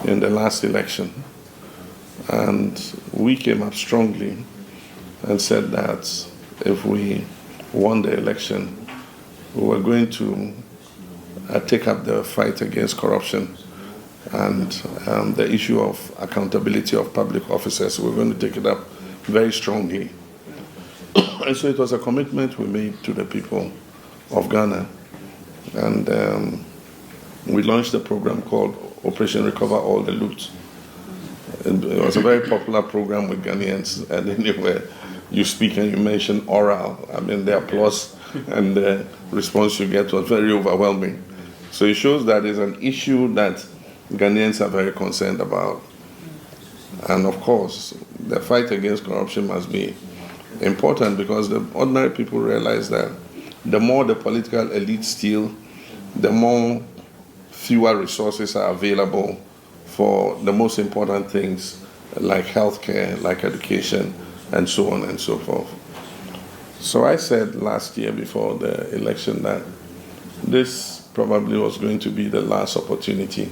in the last election. And we came up strongly and said that if we won the election, we were going to take up the fight against corruption and the issue of accountability of public officers. We were going to take it up very strongly. And so it was a commitment we made to the people of Ghana. And we launched a program called Operation Recover All the Loot. It was a very popular program with Ghanaians, and anywhere you speak and you mention oral, I mean, the applause and the response you get was very overwhelming. So it shows that it's an issue that Ghanaians are very concerned about. And of course, the fight against corruption must be important because the ordinary people realize that the more the political elite steal, the more fewer resources are available for the most important things like healthcare, like education, and so on and so forth. So I said last year before the election that this probably was going to be the last opportunity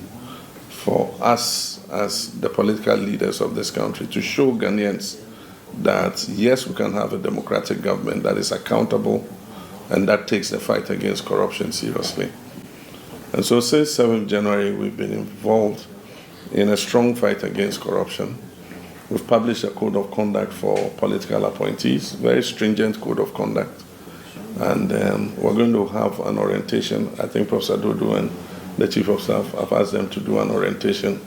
for us as the political leaders of this country to show Ghanaians that yes, we can have a democratic government that is accountable and that takes the fight against corruption seriously. And so since 7th January, we've been involved in a strong fight against corruption. We've published a code of conduct for political appointees, very stringent code of conduct. And we're going to have an orientation. I think Professor Addo and the Chief of Staff have asked them to do an orientation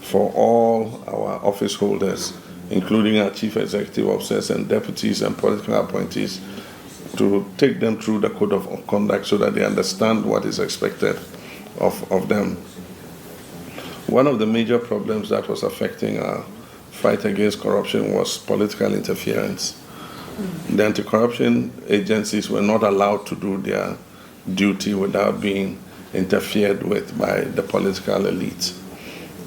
for all our office holders, including our Chief Executive Officers and deputies and political appointees, to take them through the code of conduct so that they understand what is expected of them. One of the major problems that was affecting our fight against corruption was political interference. The anti-corruption agencies were not allowed to do their duty without being interfered with by the political elite.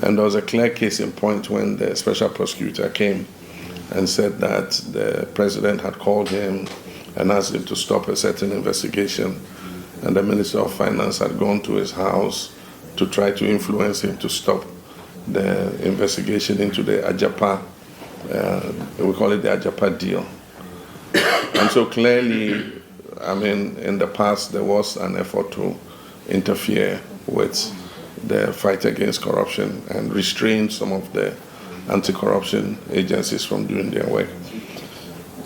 And there was a clear case in point when the special prosecutor came and said that the president had called him and asked him to stop a certain investigation, and the Minister of Finance had gone to his house to try to influence him to stop the investigation into the Ajapa, we call it the Ajapa deal. And so clearly, I mean, in the past there was an effort to interfere with the fight against corruption and restrain some of the anti-corruption agencies from doing their work.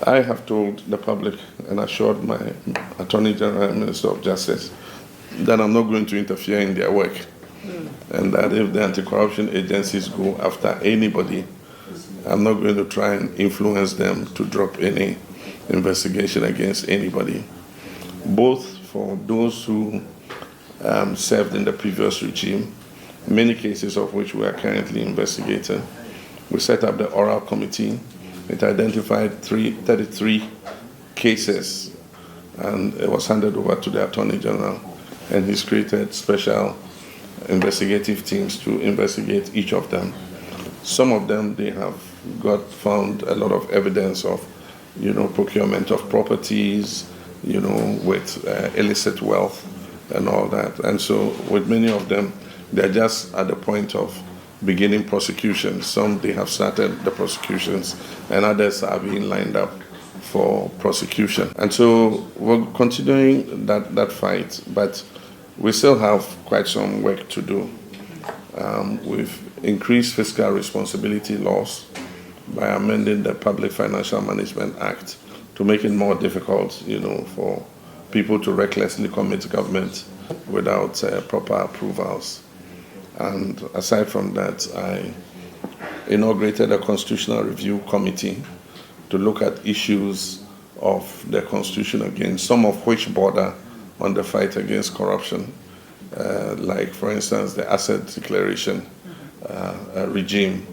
I have told the public and assured my Attorney General and Minister of Justice that I'm not going to interfere in their work. And that if the anti-corruption agencies go after anybody, I'm not going to try and influence them to drop any investigation against anybody. Both for those who served in the previous regime, many cases of which we are currently investigating. We set up the oral committee. It identified 33 cases, and it was handed over to the Attorney General, and he's created special investigative teams to investigate each of them. Some of them, they have found a lot of evidence of, procurement of properties, with illicit wealth and all that. And so with many of them, they're just at the point of beginning prosecution. Some, they have started the prosecutions, and others are being lined up for prosecution. And so we're continuing that fight, but we still have quite some work to do. We've increased fiscal responsibility laws by amending the Public Financial Management Act to make it more difficult, for people to recklessly commit government without proper approvals. And aside from that, I inaugurated a Constitutional Review Committee to look at issues of the Constitution again, some of which border on the fight against corruption, like, for instance, the asset declaration regime.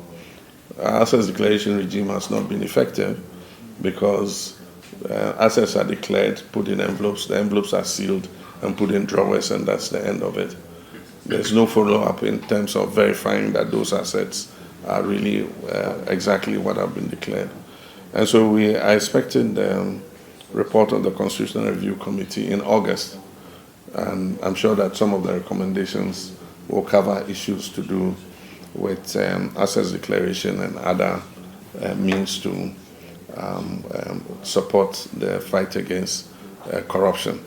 Our asset declaration regime has not been effective because assets are declared, put in envelopes, the envelopes are sealed and put in drawers, and that's the end of it. There's no follow-up in terms of verifying that those assets are really exactly what have been declared. And so we are expecting the report of the Constitutional Review Committee in August. And I'm sure that some of the recommendations will cover issues to do with access declaration and other means to support the fight against corruption.